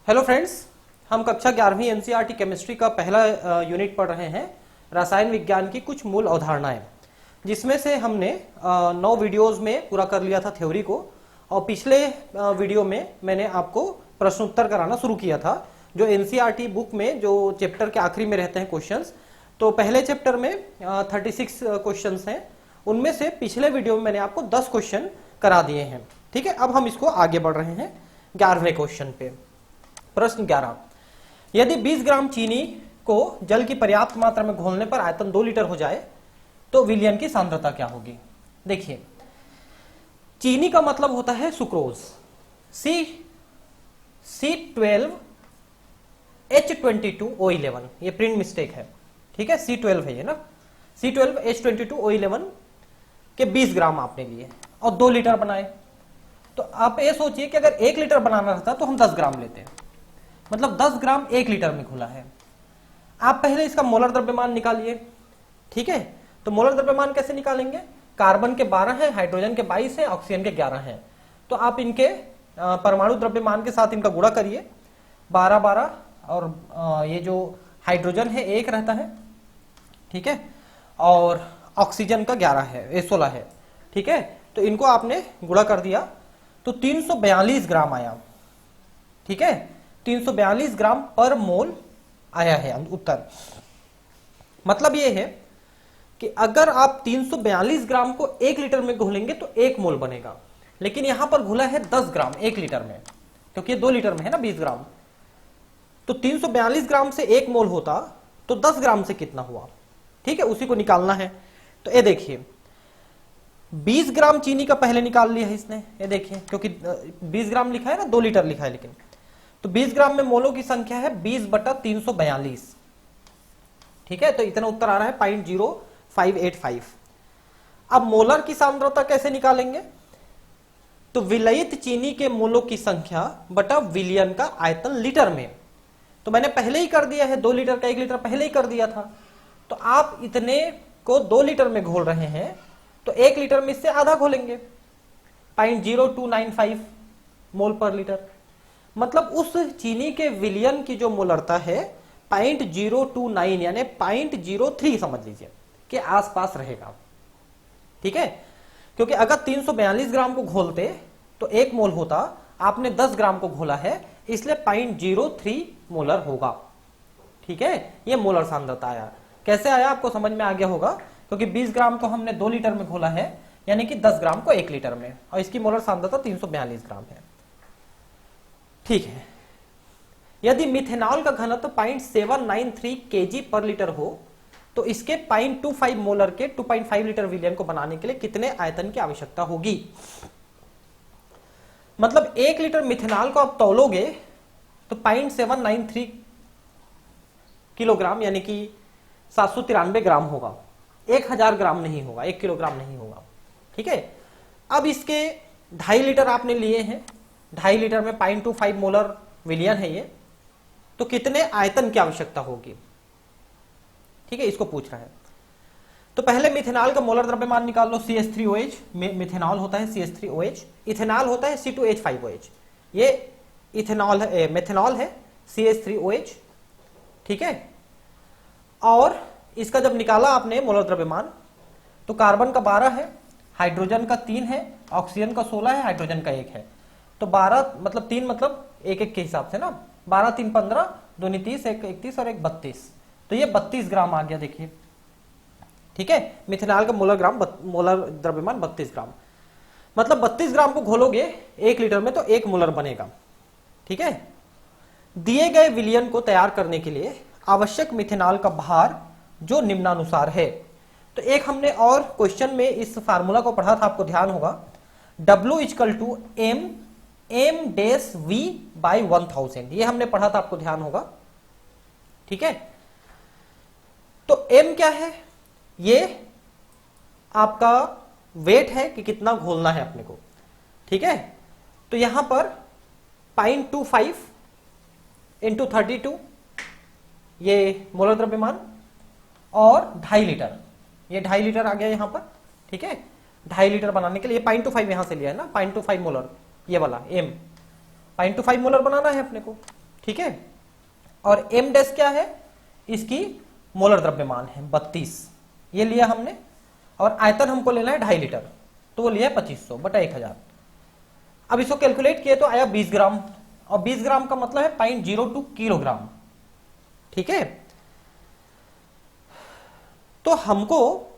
Hello friends, हम कक्षा 11वीं एनसीईआरटी केमिस्ट्री का पहला यूनिट पढ़ रहे हैं, रसायन विज्ञान की कुछ मूल अवधारणाएं, जिसमें से हमने 9 वीडियोस में पूरा कर लिया था थ्योरी को। और पिछले वीडियो में मैंने आपको प्रश्न उत्तर कराना शुरू किया था, जो एनसीईआरटी बुक में जो चैप्टर के आखिरी में रहते हैं क्वेश्चंस। तो पहले चैप्टर में 36 क्वेश्चंस हैं, उनमें से पिछले वीडियो में मैंने आपको 10 क्वेश्चन करा दिए हैं। ठीक है, अब हम इसको आगे बढ़ रहे हैं 11वें क्वेश्चन पे। प्रश्न 11, यदि 20 ग्राम चीनी को जल की पर्याप्त मात्रा में घोलने पर आयतन 2 लीटर हो जाए तो विलयन की सांद्रता क्या होगी। देखिए, चीनी का मतलब होता है सुक्रोज, C12H22O11, ये प्रिंट मिस्टेक है। ठीक है, C12 है ये ना, C12H22O11 के 20 ग्राम आपने लिए और 2 लीटर बनाए। तो आप ये सोचिए कि अगर 1 लीटर बनाना रहता तो हम 10 ग्राम लेते हैं, मतलब 10 ग्राम 1 लीटर में घुला है। आप पहले इसका मोलर द्रव्यमान निकालिए। ठीक है, तो मोलर द्रव्यमान कैसे निकालेंगे? कार्बन के 12 है, हाइड्रोजन के 22 है, ऑक्सीजन के 11 है। तो आप इनके परमाणु द्रव्यमान के साथ इनका गुणा करिए, 12-12, और ये जो हाइड्रोजन है 1 रहता है। ठीक है, और ऑक्सीजन का 11 है, 16 है। ठीक है, तो इनको आपने गुणा कर दिया तो 342 ग्राम आया। ठीक है, 342 ग्राम पर मोल आया है उत्तर। मतलब यह है कि अगर आप 342 ग्राम को 1 लीटर में घोलेंगे तो 1 मोल बनेगा, लेकिन यहां पर घुला है 10 ग्राम 1 लीटर में, क्योंकि 2 लीटर में है ना 20 ग्राम। तो 342 ग्राम से 1 मोल होता तो 10 ग्राम से कितना हुआ? ठीक है, उसी को निकालना है। तो ये देखिए, 20 ग्राम चीनी का पहले निकाल लिया है इसने, ये देखिए, क्योंकि 20 ग्राम लिखा है ना, 2 लीटर लिखा है, लेकिन तो 20 ग्राम में मोलों की संख्या है 20/342। ठीक है, तो इतना उत्तर आ रहा है 0.0585। अब मोलर की सांद्रता कैसे निकालेंगे? तो विलयित चीनी के मोलों की संख्या बटा विलयन का आयतन लीटर में। तो मैंने पहले ही कर दिया है, 2 लीटर का 1 लीटर पहले ही कर दिया था। तो आप इतने को 2 लीटर में घोल रहे हैं तो 1 लीटर में इससे आधा घोलेंगे, 0.0295 मोल पर लीटर। मतलब उस चीनी के विलयन की जो मोलरता है 0.029 यानी 0.03 समझ लीजिए के आसपास रहेगा। ठीक है, क्योंकि अगर 342 ग्राम को घोलते तो 1 मोल होता, आपने 10 ग्राम को घोला है इसलिए 0.03 मोलर होगा। ठीक है, यह मोलर सांद्रता आया। कैसे आया आपको समझ में आ गया होगा, क्योंकि 20 ग्राम को हमने 2 लीटर में घोला है, यानी कि 10 ग्राम को 1 लीटर में, और इसकी मोलर सांद्रता 342 ग्राम है। ठीक है, यदि मिथेनॉल का घनत्व 0.793 kg पर लीटर हो तो इसके 0.25 मोलर के 2.5 लीटर विलयन को बनाने के लिए कितने आयतन की आवश्यकता होगी? मतलब 1 लीटर मिथेनॉल को आप तौलोगे तो 0.793 किलोग्राम यानी कि 793 ग्राम होगा, 1000 ग्राम नहीं होगा, 1 किलोग्राम नहीं होगा। ठीक है, अब इसके 2.5 लीटर आपने लिए हैं, 2.5 लीटर में 0.25 मोलर विलयन है ये, तो कितने आयतन की आवश्यकता होगी? ठीक है, इसको पूछ रहा है। तो पहले मिथेनॉल का मोलर द्रव्यमान निकाल लो, CH3OH, मिथेनॉल होता है CH3OH, इथेनॉल होता है C2H5OH, ये इथेनॉल है, मिथेनॉल है CH3OH। ठीक है, और इसका जब निकाला आपने मोलर द्रव्यमान तो कार्बन का 12 है, हाइड्रोजन का 3 है, ऑक्सीजन का 16 है, हाइड्रोजन का 1 है। तो 12 मतलब 3 मतलब 1-1 के हिसाब से ना, 12 3 15, 2 9 30, 1 31 और 1 32, तो ये 32 ग्राम आ गया। देखिए, ठीक है, मिथेनॉल का मोलर द्रव्यमान 32 ग्राम, मतलब 32 ग्राम को घोलोगे 1 लीटर में तो 1 मोलर बनेगा। ठीक है, दिए गए विलयन को तैयार करने के लिए आवश्यक मिथेनॉल का भार जो निम्नानुसार है। तो एक हमने और क्वेश्चन में इस फार्मूला को पढ़ा था, आपको ध्यान होगा, W=m/V/1000, ये हमने पढ़ा था, आपको ध्यान होगा। ठीक है, तो m क्या है? ये आपका वेट है कि कितना घोलना है अपने को। ठीक है, तो यहां पर 0.25 × 32 ये मोलर द्रव्यमान, और 2.5 लीटर, ये 2.5 लीटर आ गया यहां पर। ठीक है, 2.5 लीटर बनाने के लिए 0.25 यहां से लिया है ना, 0.25 मोलर, ये वाला m 0.25 मोलर बनाना है अपने को। ठीक है। और एम डैश क्या है, इसकी मोलर द्रव्यमान है 32, ये लिया हमने। और आयतन हमको लेना है 2.5 लीटर, तो वो लिया है 2500 बटा 1000। अब इसको कैलकुलेट किए तो आया 20 ग्राम, और 20 ग्राम का मतलब है 0.02 किलोग्राम, ठीक है। तो हमको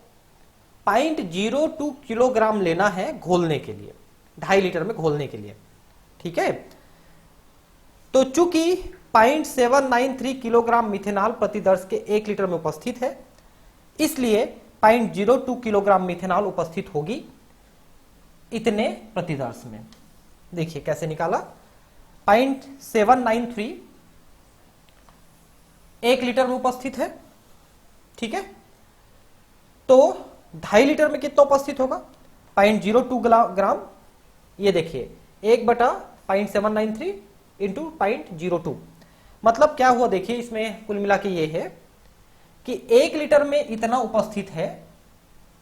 0.02 किलोग्राम लेना है घोलने के लिए, 2.5 लीटर में घोलने के लिए, ठीक है। तो चूंकि 0.793 किलोग्राम मिथेनॉल प्रतिदर्श के 1 लीटर में उपस्थित है, इसलिए 0.02 किलोग्राम मिथेनॉल उपस्थित होगी इतने प्रतिदर्श में। देखिए कैसे निकाला, 0.793 1 लीटर में उपस्थित है, ठीक है। तो 2.5 लीटर में कितना उपस्थित होगा, 0.02 ग्राम। ये देखिए 1/0.793 इंटू 0.02, मतलब क्या हुआ, देखिए इसमें कुल मिला के ये है कि 1 लीटर में इतना उपस्थित है,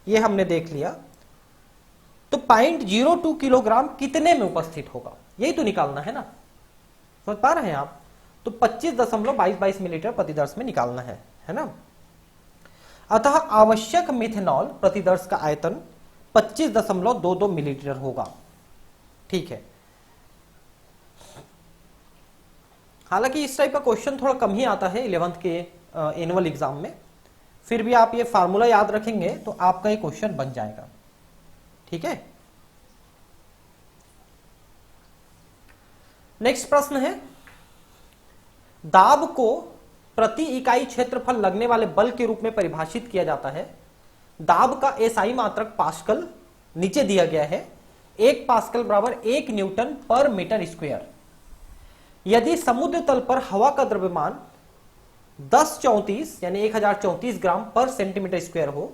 ये हमने देख लिया। तो 0.02 किलोग्राम कितने में उपस्थित होगा, यही तो निकालना है ना, समझ पा रहे हैं आप। तो 25.22 मिलीलीटर प्रतिदर्श में निकालना है ना। अतः आवश्यक मिथेनॉल प्रतिदर्श का आयतन 25.22 मिलीलीटर होगा, ठीक है। हालांकि इस टाइप का क्वेश्चन थोड़ा कम ही आता है 11th के एनुअल एग्जाम में, फिर भी आप ये फार्मूला याद रखेंगे तो आपका ये क्वेश्चन बन जाएगा, ठीक है। नेक्स्ट प्रश्न है, दाब को प्रति इकाई क्षेत्रफल लगने वाले बल के रूप में परिभाषित किया जाता है। दाब का एसआई मात्रक पास्कल नीचे दिया गया है, 1 पास्कल बराबर 1 न्यूटन पर मीटर स्क्वायर। यदि समुद्र तल पर हवा का द्रव्यमान 1034 यानी 1034 ग्राम पर सेंटीमीटर स्क्वायर हो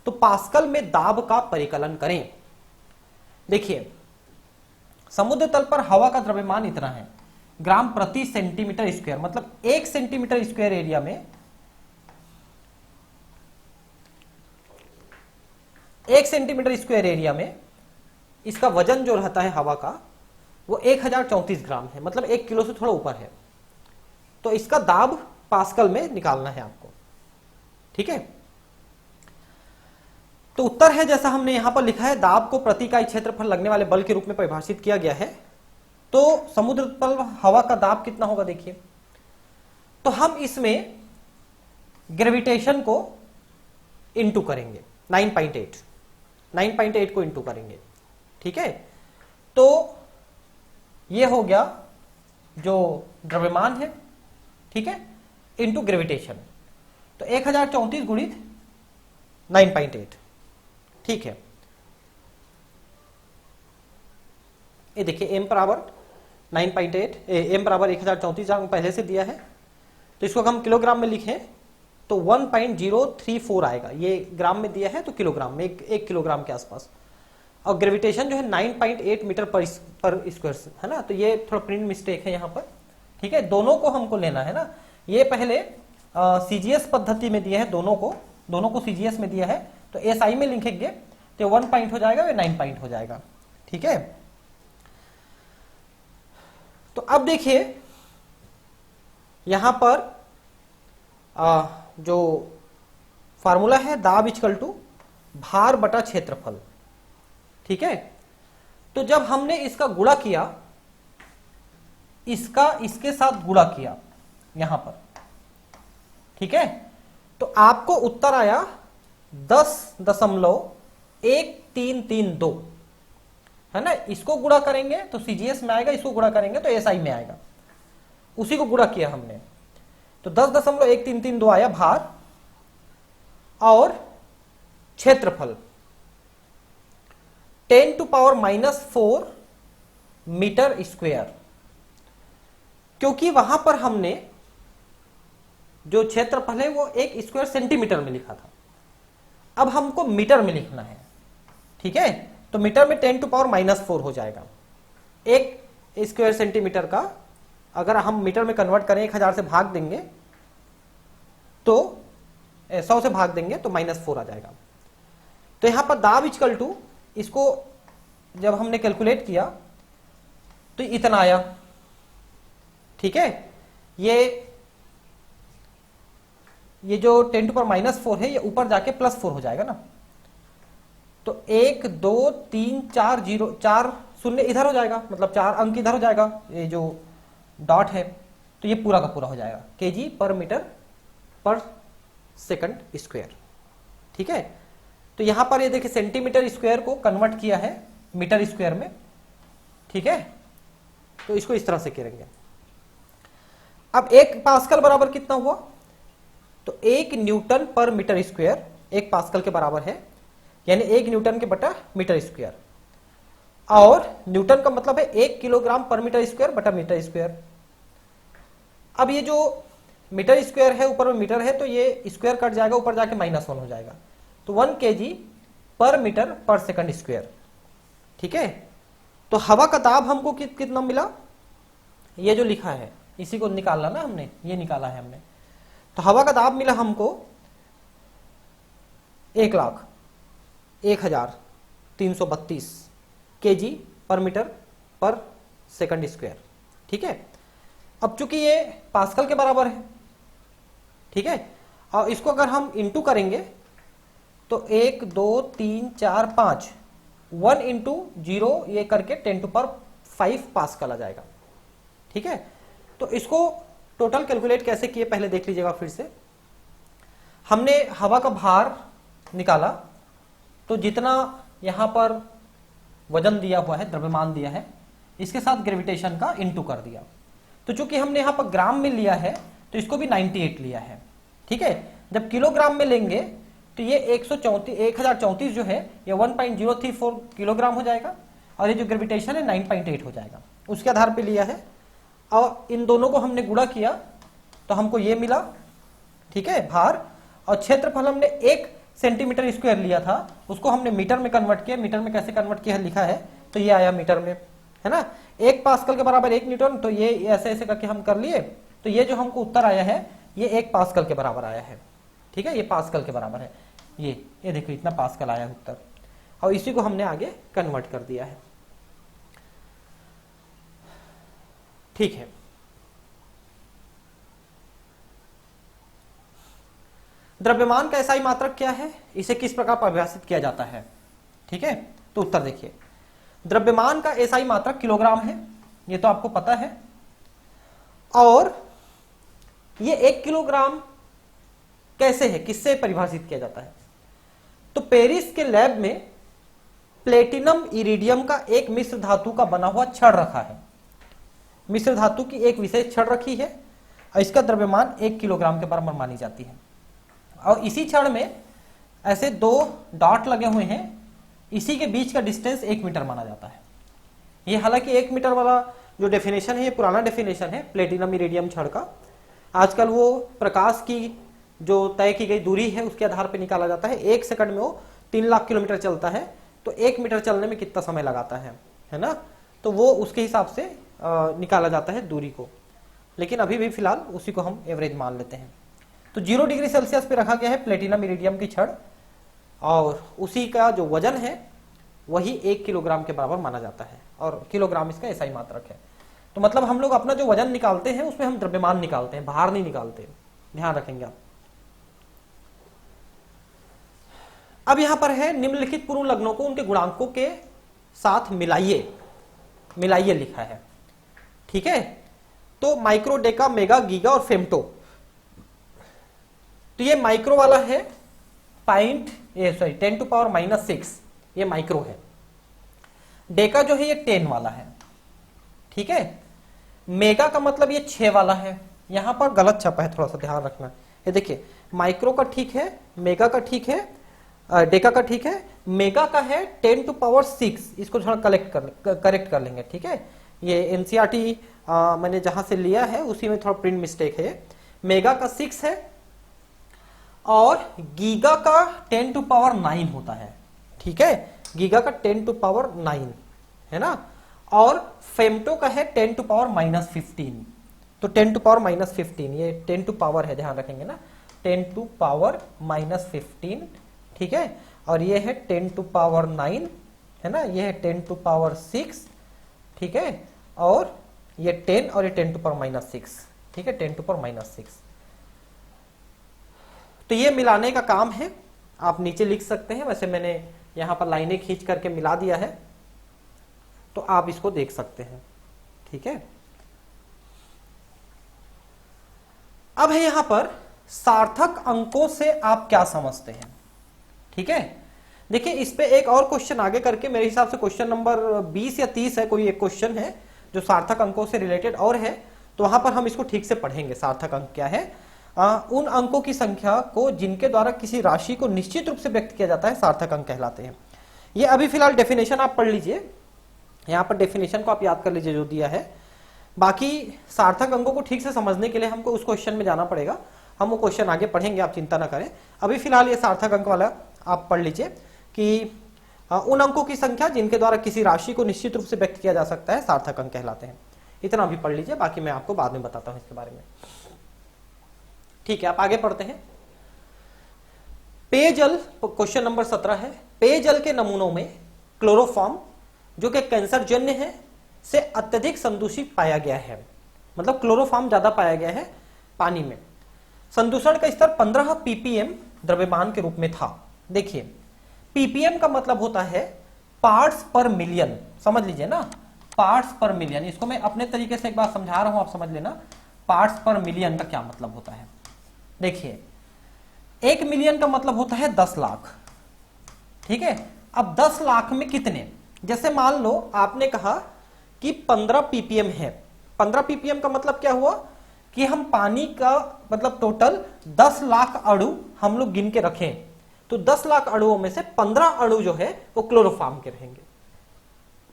तो पास्कल में दाब का परिकलन करें। देखिए समुद्र तल पर हवा का द्रव्यमान इतना है ग्राम प्रति सेंटीमीटर स्क्वायर, मतलब 1 सेंटीमीटर स्क्वायर एरिया में 1 सेंटीमीटर स्क्वायर एरिया में इसका वजन जो रहता है हवा का वो 1034 ग्राम है, मतलब 1 किलो से थोड़ा ऊपर है। तो इसका दाब पास्कल में निकालना है आपको, ठीक है। तो उत्तर है जैसा हमने यहां पर लिखा है, दाब को प्रति इकाई क्षेत्रफल लगने वाले बल के रूप में परिभाषित किया गया है। तो समुद्र पर हवा का दाब कितना होगा, देखिए तो हम इसमें ग्रेविटेशन को इंटू करेंगे, 9.8 को इंटू करेंगे, ठीक है। तो ये हो गया जो द्रव्यमान है, ठीक है, इंटू ग्रेविटेशन। तो 1034 गुणित 9.8, ठीक है। ये देखिए m बराबर 9.8, m बराबर 1034 पहले से दिया है, तो इसको हम किलोग्राम में लिखें तो 1.034 आएगा। ये ग्राम में दिया है तो किलोग्राम में 1 किलोग्राम के आसपास। और ग्रेविटेशन जो है 9.8 मीटर पर स्क्वायर है ना, तो ये थोड़ा प्रिंट मिस्टेक है यहाँ पर, ठीक है। दोनों को हमको लेना है ना, ये पहले सीजीएस पद्धति में दिया है, दोनों को सीजीएस में दिया है, तो एसआई में लिखेंगे तो 1 पॉइंट हो जाएगा, 9 पॉइंट हो जाएगा, ठीक है। तो अब देखिए यहां पर जो फार्मूला है दाब इक्वल टू भार बटा क्षेत्रफल, ठीक है। तो जब हमने इसका गुणा किया, इसका इसके साथ गुणा किया यहां पर, ठीक है, तो आपको उत्तर आया 10.1332 है ना। इसको गुणा करेंगे तो सीजीएस में आएगा, इसको गुणा करेंगे तो एसआई में आएगा, उसी को गुणा किया हमने। तो 10.1332 आया भार, और क्षेत्रफल 10⁻⁻4 मीटर स्क्वायर, क्योंकि वहां पर हमने जो क्षेत्रफल है वो 1 स्क्वायर सेंटीमीटर में लिखा था, अब हमको मीटर में लिखना है, ठीक है। तो मीटर में 10⁻⁻4 हो जाएगा। 1 स्क्वायर सेंटीमीटर का अगर हम मीटर में कन्वर्ट करें, 1000 से भाग देंगे तो 100 से भाग देंगे तो -4 आ जाएगा। तो यहां पर दाब इक्वल टू, इसको जब हमने कैलकुलेट किया तो इतना आया, ठीक है। ये जो 10 टू पावर -4 है ये ऊपर जाके +4 हो जाएगा ना। तो 1 2 3 4 0 4 शून्य इधर हो जाएगा, मतलब 4 अंक इधर हो जाएगा, ये जो डॉट है, तो ये पूरा का पूरा हो जाएगा केजी पर मीटर पर सेकंड स्क्वायर। ठीक है, तो यहां पर ये देखिए सेंटीमीटर स्क्वायर को कन्वर्ट किया है मीटर स्क्वायर में। ठीक है, तो इसको इस तरह से करेंगे। अब 1 पास्कल बराबर कितना हुआ, तो 1 न्यूटन पर मीटर स्क्वायर 1 पास्कल के बराबर है, यानी 1 न्यूटन के बटा मीटर स्क्वायर। और न्यूटन का मतलब है 1 किलोग्राम पर मीटर स्क्वायर बटा मीटर स्क्वायर। अब ये जो मीटर स्क्वायर है ऊपर में मीटर है, तो ये स्क्वायर कट जाएगा, ऊपर जाके -1 हो जाएगा, तो 1 केजी पर मीटर पर सेकंड स्क्वायर। ठीक है, तो हवा का दाब हमको कितना मिला, ये जो लिखा है इसी को निकालना ना हमने, ये निकाला है हमने। तो हवा का दाब मिला हमको 1,01,332 केजी पर मीटर पर सेकंड स्क्वायर। ठीक है, अब चूंकि ये पास्कल के बराबर है, ठीक है, और इसको अगर हम इंटू करेंगे तो 1 2 3 4 5 1 इंटू 0 ये करके 10 टू पावर 5 पास्कल आ जाएगा। ठीक है, तो इसको टोटल कैलकुलेट कैसे किए पहले देख लीजिएगा फिर से। हमने हवा का भार निकाला, तो जितना यहां पर वजन दिया हुआ है, द्रव्यमान दिया है, इसके साथ ग्रेविटेशन का इंटू कर दिया। तो चूंकि हमने यहां पर ग्राम में लिया है तो इसको भी 98 लिया है। ठीक है, जब किलोग्राम में लेंगे तो ये 1034 जो है ये 1.034 किलोग्राम हो जाएगा, और ये जो ग्रेविटेशन है 9.8 हो जाएगा, उसके आधार पे लिया है। और इन दोनों को हमने गुणा किया तो हमको ये मिला। ठीक है, भार और क्षेत्रफल हमने 1 सेंटीमीटर स्क्वायर लिया था, उसको हमने मीटर में कन्वर्ट किया। मीटर में कैसे कन्वर्ट किया लिखा है, तो ये आया मीटर में, है ना। 1 पास्कल के बराबर 1 न्यूटन, तो ये ऐसे ऐसे करके हम कर लिए, तो ये जो हमको उत्तर आया है ये 1 पास्कल के बराबर आया है। ठीक है, ये पास्कल के बराबर है, ये देखो इतना पास्कल आया उत्तर, और इसी को हमने आगे कन्वर्ट कर दिया है। ठीक है, द्रव्यमान का एसआई मात्रक क्या है, इसे किस प्रकार परिभाषित किया जाता है। ठीक है, तो उत्तर देखिए, द्रव्यमान का एसआई मात्रक किलोग्राम है, ये तो आपको पता है। और ये 1 किलोग्राम कैसे है, किससे परिभाषित किया जाता है, तो पेरिस के लैब में प्लेटिनम इरिडियम का एक मिश्र धातु का बना हुआ छड़ रखा है। मिश्र धातु की एक विशेष छड़ रखी है और इसका द्रव्यमान 1 किलोग्राम के बराबर मानी जाती है। और इसी छड़ में ऐसे 2 डॉट लगे हुए हैं, इसी के बीच का डिस्टेंस 1 मीटर माना जाता है। ये हालांकि 1 मीटर वाला जो डेफिनेशन है ये पुराना डेफिनेशन है प्लेटिनम इरिडियम छड़ का। आजकल वो प्रकाश की जो तय की गई दूरी है उसके आधार पर निकाला जाता है। 1 सेकंड में वो 3 लाख किलोमीटर चलता है, तो 1 मीटर चलने में कितना समय लगाता है ना, तो वो उसके हिसाब से निकाला जाता है दूरी को। लेकिन अभी भी फिलहाल उसी को हम एवरेज मान लेते हैं। तो 0 डिग्री सेल्सियस पे रखा गया है प्लेटिनम इरिडियम की छड़, और उसी का जो वजन है वही 1 किलोग्राम के बराबर माना जाता है, और किलोग्राम इसका एसआई मात्रक है। तो मतलब हम लोग अपना जो वजन निकालते हैं उसमें हम द्रव्यमान निकालते हैं, भार नहीं निकालते, ध्यान रखेंगे आप। अब यहां पर है निम्नलिखित पूर्ण लग्नों को उनके गुणांकों के साथ मिलाइए लिखा है। ठीक है, तो माइक्रो, डेका, मेगा, गीगा और फेम्टो। तो ये माइक्रो वाला है 10 टू पावर -6, ये माइक्रो है। डेका जो है ये 10 वाला है। ठीक है, मेगा का मतलब ये 6 वाला है, यहां पर गलत छपा है, थोड़ा सा ध्यान रखना। ये देखिए माइक्रो का ठीक है, मेगा का ठीक है, डेका का ठीक है, मेगा का है 10 टू पावर 6, इसको थोड़ा करेक्ट कर लेंगे। ठीक है, ये एनसीईआरटी मैंने जहां से लिया है उसी में थोड़ा प्रिंट मिस्टेक है। मेगा का 6 है, और गीगा का 10 टू पावर 9 होता है। ठीक है, गीगा का 10 टू पावर 9 है ना, और फेम्टो का है 10 टू पावर -15। तो 10 टू पावर -15 ये 10 टू पावर है, ध्यान रखेंगे ना, 10 टू पावर -15। ठीक है, और ये है 10 टू पावर 9 है ना, ये है 10 टू पावर 6। ठीक है, और ये 10 और ये 10 टू पावर -6। ठीक है, 10⁻⁻⁶। तो ये मिलाने का काम है, आप नीचे लिख सकते हैं, वैसे मैंने यहां पर लाइनें खींच करके मिला दिया है, तो आप इसको देख सकते हैं। ठीक है, अब है यहां पर सार्थक अंकों से आप क्या समझते हैं। ठीक है, देखिए इस पे एक और क्वेश्चन आगे करके, मेरे हिसाब से क्वेश्चन नंबर 20 या 30 है, कोई एक क्वेश्चन है जो सार्थक अंकों से रिलेटेड और है, तो वहां पर हम इसको ठीक से पढ़ेंगे। सार्थक अंक क्या है? उन अंकों की संख्या को जिनके द्वारा किसी राशि को निश्चित रूप से व्यक्त किया जाता है सार्थक अंक कहलाते हैं। ये अभी फिलहाल डेफिनेशन आप पढ़ लीजिए, यहां पर डेफिनेशन को आप याद कर लीजिए जो दिया है। बाकी सार्थक अंकों को ठीक से समझने के लिए हमको उस क्वेश्चन में जाना पड़ेगा, हम वो क्वेश्चन आगे पढ़ेंगे, आप चिंता ना करें। अभी फिलहाल ये सार्थक अंक वाला आप पढ़ लीजिए कि उन अंकों की संख्या जिनके द्वारा किसी राशि को निश्चित रूप से व्यक्त किया जा सकता है सार्थक अंक कहलाते हैं। इतना भी पढ़ लीजिए, बाकी मैं आपको बाद में बताता हूं इसके बारे में। ठीक है, आप आगे पढ़ते हैं। पेयजल, क्वेश्चन नंबर 17 है, पेयजल के नमूनों में क्लोरोफॉर्म जो कि कैंसर जन्य है से अत्यधिक संदूषित पाया गया है। मतलब क्लोरोफॉर्म ज्यादा पाया गया है पानी में। संदूषण का स्तर 15 ppm द्रव्यमान के रूप में था। देखिए ppm का मतलब होता है पार्ट्स पर मिलियन, समझ लीजिए ना, पार्ट्स पर मिलियन। इसको मैं अपने तरीके से एक बार समझा रहा हूं, आप समझ लेना पार्ट्स पर मिलियन का क्या मतलब होता है। देखिए 1 मिलियन का मतलब होता है 10 लाख। ठीक है, अब 10 लाख में कितने, जैसे मान लो आपने कहा कि 15 ppm है। 15 ppm का मतलब क्या हुआ कि हम पानी का मतलब टोटल 10 लाख अणु हम लोग गिन के रखें, तो 10 लाख अणुओं में से 15 अणु जो है वो क्लोरोफॉर्म के रहेंगे।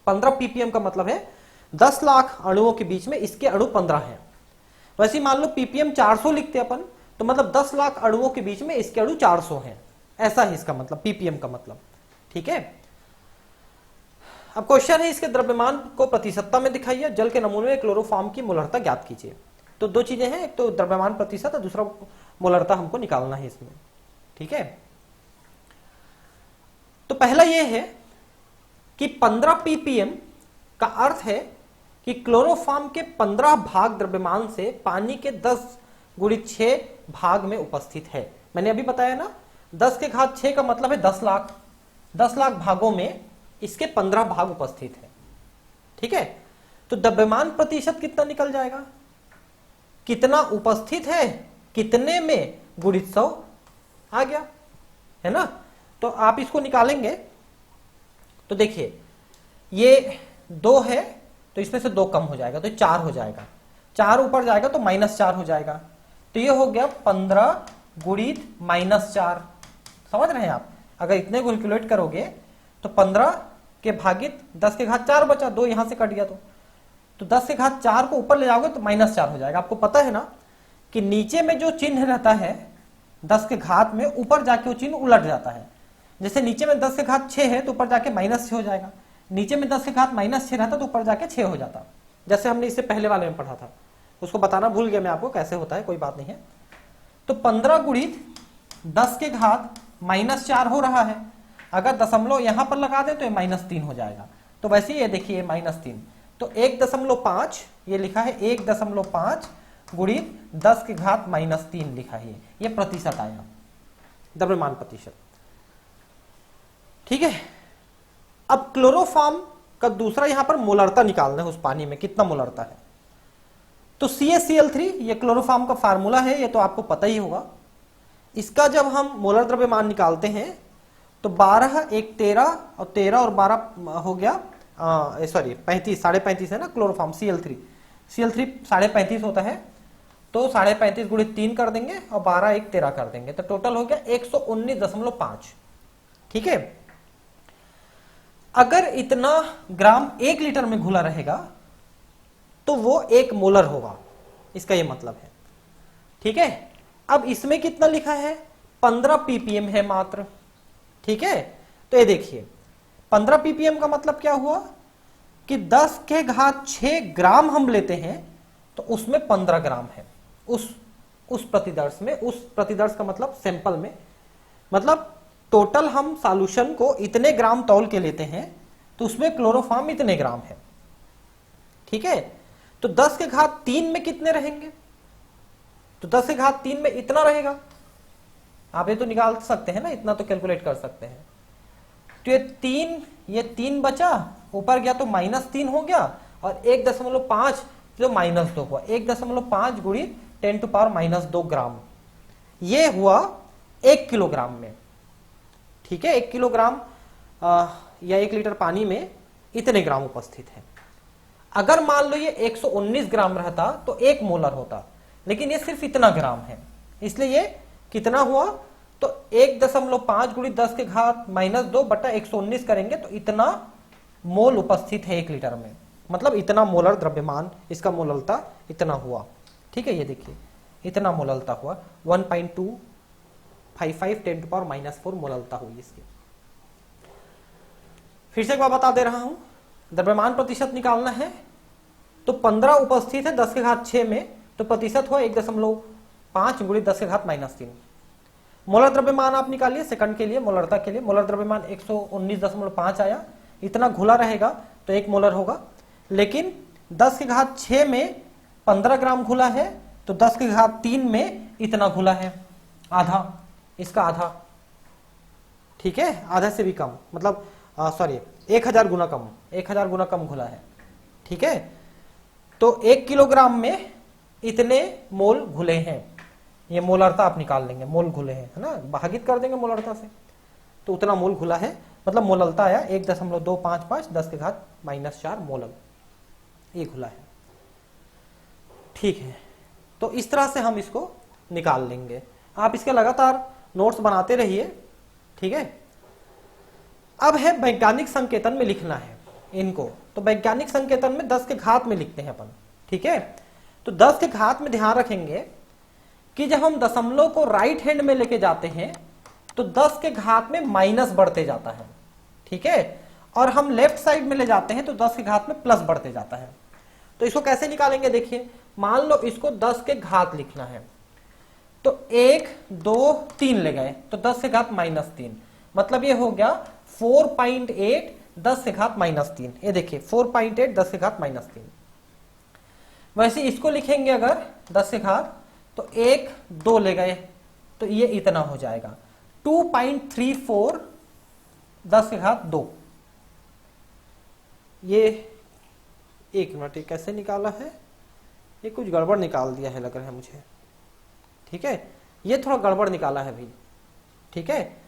15 ppm का मतलब है 10 लाख अणुओं के बीच में इसके अणु 15 हैं। वैसे मान लो ppm 400 लिखते अपन, तो मतलब 10 लाख अणुओं के बीच में इसके अणु 400 हैं, ऐसा ही इसका मतलब ppm का मतलब। ठीक है, अब क्वेश्चन है इसके द्रव्यमान को प्रतिशतता में दिखाइए, जल के नमूने में क्लोरोफॉर्म की मोलरता ज्ञात कीजिए। तो दो चीजें हैं, एक तो द्रव्यमान प्रतिशत और दूसरा मोलरता हमको निकालना है इसमें। ठीक है, तो पहला यह है कि 15 ppm का अर्थ है कि क्लोरोफॉर्म के 15 भाग द्रव्यमान से पानी के 10 × 6 भाग में उपस्थित है। मैंने अभी बताया ना, 10 के घात 6 का मतलब है 10 लाख। 10 लाख भागों में इसके 15 भाग उपस्थित है। ठीक है, तो द्रव्यमान प्रतिशत कितना निकल जाएगा, कितना उपस्थित है कितने में गुणित 100 आ गया, है ना। तो आप इसको निकालेंगे तो देखिए ये 2 है, तो इसमें से 2 कम हो जाएगा तो 4 हो जाएगा, 4 ऊपर जाएगा तो -4 हो जाएगा। तो ये हो गया 15 गुणित -4। समझ रहे हैं आप, अगर इतने को कैलकुलेट करोगे तो 15 के भागित 10 के घात 4 बचा, 2 यहां से कट गया, तो 10 के घात 4 को ऊपर ले जाओगे तो -4 हो जाएगा। आपको पता है ना कि नीचे में जो चिन्ह रहता है 10 के घात में, ऊपर जाके वो चिन्ह उलट जाता है। जैसे नीचे में 10 के घात 6 है तो ऊपर जाके -6 हो जाएगा, नीचे में 10 के घात -6 रहता तो ऊपर जाके 6 हो जाता। जैसे हमने इससे पहले वाले में पढ़ा था, उसको बताना भूल गया मैं आपको कैसे होता है, कोई बात नहीं है। तो 15 गुणित 10 के घात -4 हो रहा है, अगर दशमलव यहां पर लगा दें तो ये -3 हो जाएगा। तो वैसे ये देखिए -3, तो 1.5 ये लिखा है, 1.5 गुणित 10 के घात -3 लिखा है, ये प्रतिशत आया, द्रव्यमान प्रतिशत। ठीक है, अब क्लोरोफॉर्म का दूसरा यहां पर मोलरता निकालना है, उस पानी में कितना मोलरता है। तो CaCl3 ये क्लोरोफॉर्म का फार्मूला है, ये तो आपको पता ही होगा। इसका जब हम मोलर द्रव्यमान निकालते हैं तो 12, 1 13 और 13 और 12 हो गया, सॉरी 35, 35.5 है ना क्लोरोफॉर्म Cl3 35.5 होता है, तो 35.5 गुणित 3 कर देंगे और 12, 1 13 कर देंगे, तो टोटल हो गया 119.5। ठीक है, अगर इतना ग्राम 1 लीटर में घुला रहेगा तो वो 1 मोलर होगा, इसका ये मतलब है। ठीक है, अब इसमें कितना लिखा है, 15 ppm है मात्र। ठीक है, तो ये देखिए 15 ppm का मतलब क्या हुआ कि 10 के घात 6 ग्राम हम लेते हैं तो उसमें 15 ग्राम है, उस प्रतिदर्श में, उस प्रतिदर्श का मतलब सैंपल में, मतलब टोटल हम सॉल्यूशन को इतने ग्राम तौल के लेते हैं तो उसमें क्लोरोफॉर्म इतने ग्राम है। ठीक है, तो 10 के घात 3 में कितने रहेंगे, तो 10 की घात 3 में इतना रहेगा। आप ये तो निकाल सकते हैं ना, इतना तो कैलकुलेट कर सकते हैं। तो ये 3 बचा, ऊपर गया तो -3 हो गया, और 1.5 जो -2 हुआ, 1.5 गुणी 10⁻² ग्राम, ये हुआ 1 किलोग्राम में। ठीक है, 1 किलोग्राम या 1 लीटर पानी में इतने ग्राम उपस्थित है। अगर मान लो ये 119 ग्राम रहता तो 1 मोलर होता, लेकिन ये सिर्फ इतना ग्राम है, इसलिए ये कितना हुआ, तो 1.5 गुणी 10 के घात -2 बटा 119 करेंगे तो इतना मोल उपस्थित है 1 लीटर में, मतलब इतना मोलर द्रव्यमान, इसका मोललता इतना हुआ। ठीक है, ये देखिए इतना मोललता हुआ, 1.255 10⁻⁻4 मोललता हुई इसकी। फिर से एक बार बता दे रहा हूं, द्रव्यमान प्रतिशत निकालना है तो 15 उपस्थित है 10 के घात 6 में, तो प्रतिशत हुआ 1.5 गुणी 10 के घात -3। मोलर द्रव्यमान आप निकालिए सेकंड के लिए, मोलरता के लिए, मोलर द्रव्यमान 119.5 आया, इतना घुला रहेगा तो 1 मोलर होगा, लेकिन 10 के घात 6 में 15 ग्राम घुला है, तो 10 के घात 3 में इतना घुला है, आधा, इसका आधा। ठीक है, आधा से भी कम, मतलब सॉरी 1000 गुना कम, 1000 गुना कम घुला है। ठीक है, तो 1 किलोग्राम में इतने मोल घुले हैं, ये मोलरता आप निकाल लेंगे, मोल घुले हैं, है ना, भागित कर देंगे मोलरता से, तो उतना मोल घुला है, मतलब मोललता आया 1.255 10 के घात -4 मोलल, ये घुला है। ठीक है, तो इस तरह से हम इसको निकाल लेंगे। आप इसके लगातार नोट्स बनाते रहिए। ठीक है, अब है वैज्ञानिक संकेतन में लिखना है इनको, तो वैज्ञानिक संकेतन में 10 के घात में लिखते हैं अपन। ठीक है, तो 10 के घात में ध्यान रखेंगे कि जब हम दशमलव को राइट हैंड में लेके जाते हैं तो 10 के घात में माइनस बढ़ते जाता है। ठीक है, और हम लेफ्ट साइड में ले जाते हैं तो 10 के घात में प्लस बढ़ते जाता है। तो इसको कैसे निकालेंगे, देखिए, मान लो इसको 10 के घात लिखना है, तो 1 2 3 ले गए तो 10 के घात -3, मतलब ये हो गया 4.8 10 के घात -3। ये देखिए 4.8 10 के घात -3। वैसे इसको लिखेंगे अगर 10 के घात, तो 1 2 ले गए तो ये इतना हो जाएगा 2.34 10 के घात 2। ये 1 मिनट, ये कैसे निकाला है, ये कुछ गड़बड़ निकाल दिया है लग रहा है मुझे। ठीक है, ये थोड़ा गड़बड़ निकाला है भाई। ठीक है,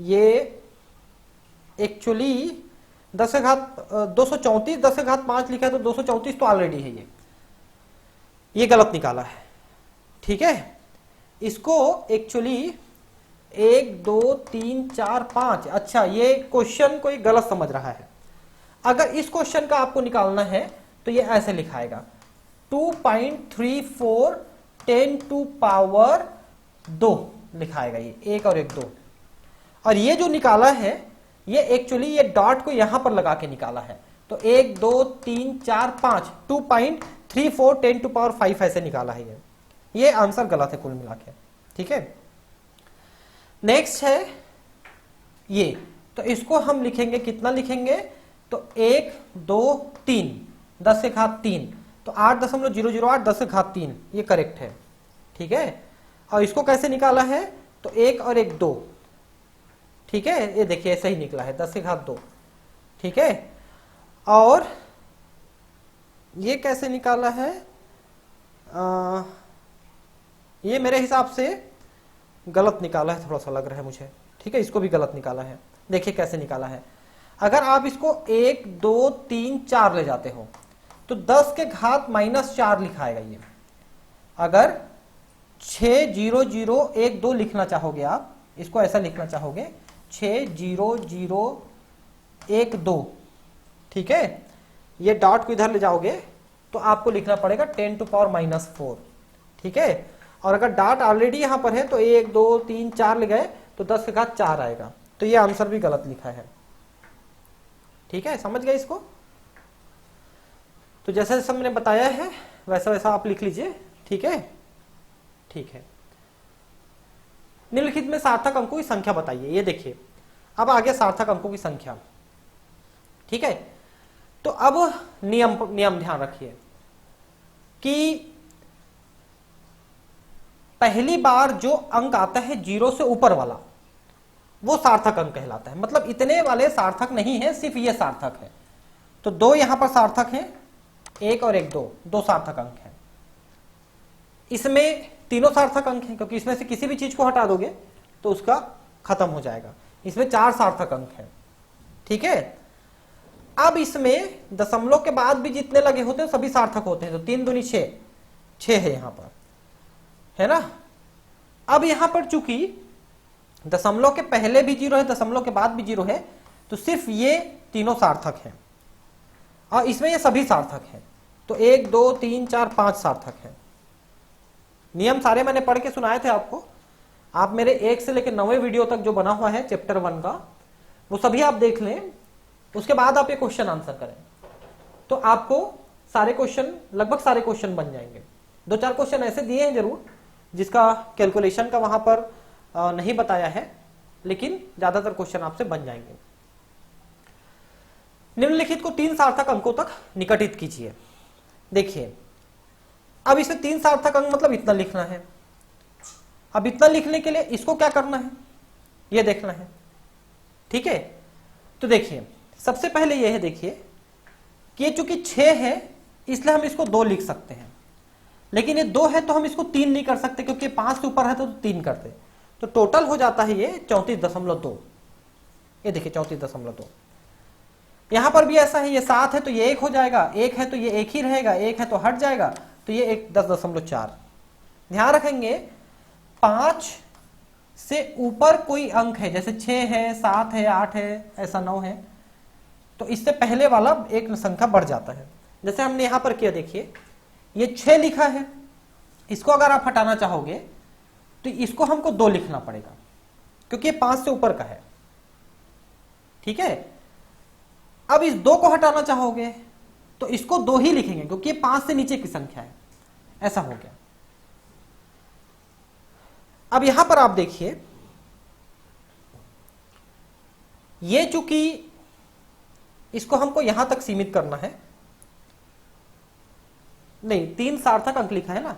ये एक्चुअली 10 के घात 234 10 के घात 5 लिखा है, तो 234 तो ऑलरेडी है, ये गलत निकाला है। ठीक है, इसको एक्चुअली 1 2 3 4 5, अच्छा ये क्वेश्चन कोई गलत समझ रहा है। अगर इस क्वेश्चन का आपको निकालना है तो ये ऐसे लिखाएगा 2.34 10⁻2 लिखाएगा, ये 1 और 1 2। और ये जो निकाला है ये एक्चुअली ये डॉट को यहां पर लगा के निकाला है, तो 1 2 3 4 5 2.34 10⁵ ऐसे निकाला है। ये आंसर गलत है कुल मिला के। ठीक है, नेक्स्ट है ये, तो इसको हम लिखेंगे, कितना लिखेंगे, तो 1 2 3 10 के घात 3, तो 8.008 10 के घात 3, ये करेक्ट है। ठीक है, और इसको कैसे निकाला है, तो 1 और 1 2। ठीक है, ये देखिए ऐसे ही निकला है 10 के घात 2। ठीक है, और ये कैसे निकाला है, ये मेरे हिसाब से गलत निकाला है, थोड़ा सा लग रहा है मुझे। ठीक है, इसको भी गलत निकाला है। देखिए कैसे निकाला है, अगर आप इसको 1 2 3 4 ले जाते हो तो 10 के घात -4 लिखाएगा ये। अगर 6 0 0 1 2 लिखना चाहोगे, आप इसको ऐसा लिखना चाहोगे 6 0 0 1 2। ठीक है, ये डॉट को इधर ले जाओगे तो आपको लिखना पड़ेगा 10⁻⁻4। ठीक है, और अगर डॉट ऑलरेडी यहां पर है तो 1 2 3 4 ले गए तो 10 के घात 4 आएगा, तो ये आंसर भी गलत लिखा है। ठीक है, समझ गए इसको। तो जैसा जैसा मैंने बताया है वैसा वैसा आप लिख लीजिए। ठीक है, ठीक है। निम्नलिखित में सार्थक अंकों की संख्या बताइए। ये देखिए अब आगे सार्थक अंकों की संख्या। ठीक है, तो अब नियम ध्यान रखिए कि पहली बार जो अंक आता है 0 से ऊपर वाला वो सार्थक अंक कहलाता है। मतलब इतने वाले सार्थक नहीं है, सिर्फ ये सार्थक है। तो 2 यहां पर सार्थक है, 1 और 1 2 सार्थक अंक है। इसमें तीनों सार्थक अंक हैं, क्योंकि इसमें से किसी भी चीज को हटा दोगे तो उसका खत्म हो जाएगा। इसमें 4 सार्थक अंक हैं, ठीक है। अब इसमें दशमलव के बाद भी जितने लगे होते हैं सभी सार्थक होते हैं। तो 3 दूनी 6 है यहां पर, है ना। अब यहां पर चूंकि दशमलव के पहले भी 0 है, दशमलव के बाद भी 0 है, तो सिर्फ ये तीनों सार्थक हैं और इसमें ये सभी सार्थक हैं। तो 1 2 3 4 5 सार्थक हैं। नियम सारे मैंने पढ़ के सुनाए थे आपको। आप मेरे 1 से लेकर 9वें वीडियो तक जो बना हुआ है चैप्टर 1 का, वो सभी आप देख लें। उसके बाद आप ये क्वेश्चन आंसर करें तो आपको सारे क्वेश्चन, लगभग सारे क्वेश्चन बन जाएंगे। 2-4 क्वेश्चन ऐसे दिए हैं जरूर जिसका कैलकुलेशन का वहां पर नहीं बताया है, लेकिन ज्यादातर क्वेश्चन आपसे बन जाएंगे। निम्नलिखित को 3 सार्थक अंकों तक निकटित कीजिए। देखिए अब इसमें 3 सार्थक अंक मतलब इतना लिखना है। अब इतना लिखने के लिए इसको क्या करना है, ये देखना है, ठीक है। तो देखिए सबसे पहले ये है, देखिए कि ये चूंकि 6 है इसलिए हम इसको 2 लिख सकते हैं, लेकिन ये 2 है तो हम इसको 3 नहीं कर सकते, क्योंकि 5 से ऊपर है तो 3 करते। तो टोटल हो जाता है ये 34.2। ये देखिए 34.2। यहां पर भी ऐसा है, ये 7 है तो ये 1 हो जाएगा, 1 है तो ये 1 ही रहेगा, 1 है तो हट जाएगा, तो ये 10.4। ध्यान रखेंगे 5 से ऊपर कोई अंक है, जैसे 6 है, 7 है, 8 है, ऐसा 9 है, तो इससे पहले वाला एक संख्या बढ़ जाता है। जैसे हमने यहां पर किया, देखिए ये 6 लिखा है, इसको अगर आप हटाना चाहोगे तो इसको हमको 2 लिखना पड़ेगा, क्योंकि ये 5 से ऊपर का है, ठीक है। अब इस 2 को हटाना चाहोगे तो इसको 2 ही लिखेंगे, क्योंकि ये 5 से नीचे की संख्या है। ऐसा हो गया। अब यहां पर आप देखिए, ये चूंकि इसको हमको यहां तक सीमित करना है, नहीं 3 सार्थक अंक लिखा है ना,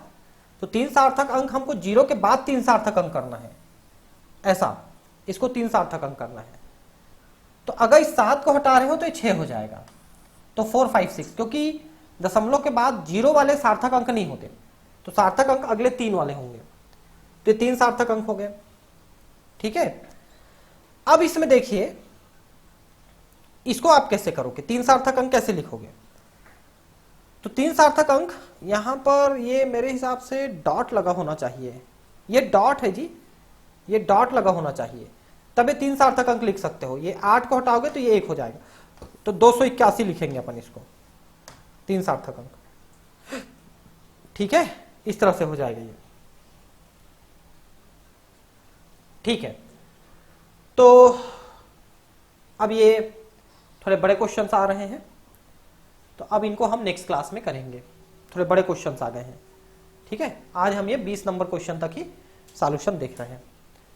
तो 3 सार्थक अंक हमको 0 के बाद 3 सार्थक अंक करना है, ऐसा इसको 3 सार्थक अंक करना है। तो अगर इस 7 को हटा रहे हो तो ये 6 हो जाएगा, तो 4 5 6, क्योंकि दशमलव के बाद 0 वाले सार्थक अंक नहीं होते, तो सार्थक अंक अगले 3 वाले होंगे, तो 3 सार्थक अंक हो गए, ठीक है। अब इसमें देखिए इसको आप कैसे करोगे, 3 सार्थक अंक कैसे लिखोगे। तो 3 सार्थक अंक यहां पर ये मेरे हिसाब से डॉट लगा होना चाहिए, ये डॉट है जी, ये डॉट लगा होना चाहिए, तब ये 3 सार्थक अंक लिख सकते हो। ये 8 को हटाओगे तो ये 1 हो जाएगा, तो 281 लिखेंगे अपन इसको, 3 सार्थक अंक, ठीक है। इस तरह से हो जाएगा ये, ठीक है। तो अब ये थोड़े बड़े क्वेश्चंस आ रहे हैं, तो अब इनको हम नेक्स्ट क्लास में करेंगे। थोड़े बड़े क्वेश्चंस आ गए हैं, ठीक है। आज हम ये 20 नंबर क्वेश्चन तक ही सॉल्यूशन देख रहे हैं,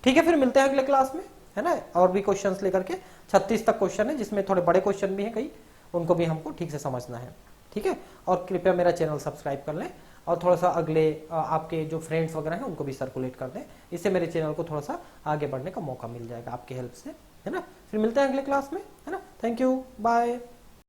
ठीक है। फिर मिलते हैं अगले क्लास में, है ना। और भी क्वेश्चंस लेकर के 36 तक क्वेश्चन है, जिसमें थोड़े बड़े क्वेश्चन भी हैं कई, उनको भी हमको ठीक से समझना है, ठीक है। और कृपया मेरा चैनल सब्सक्राइब कर लें और थोड़ा सा अगले आपके जो फ्रेंड्स वगैरह हैं उनको भी सर्कुलेट कर दें, इससे मेरे चैनल को थोड़ा सा आगे बढ़ने का मौका मिल जाएगा आपकी हेल्प से, है ना। फिर मिलते हैं अगले क्लास में, है ना। Thank you, bye.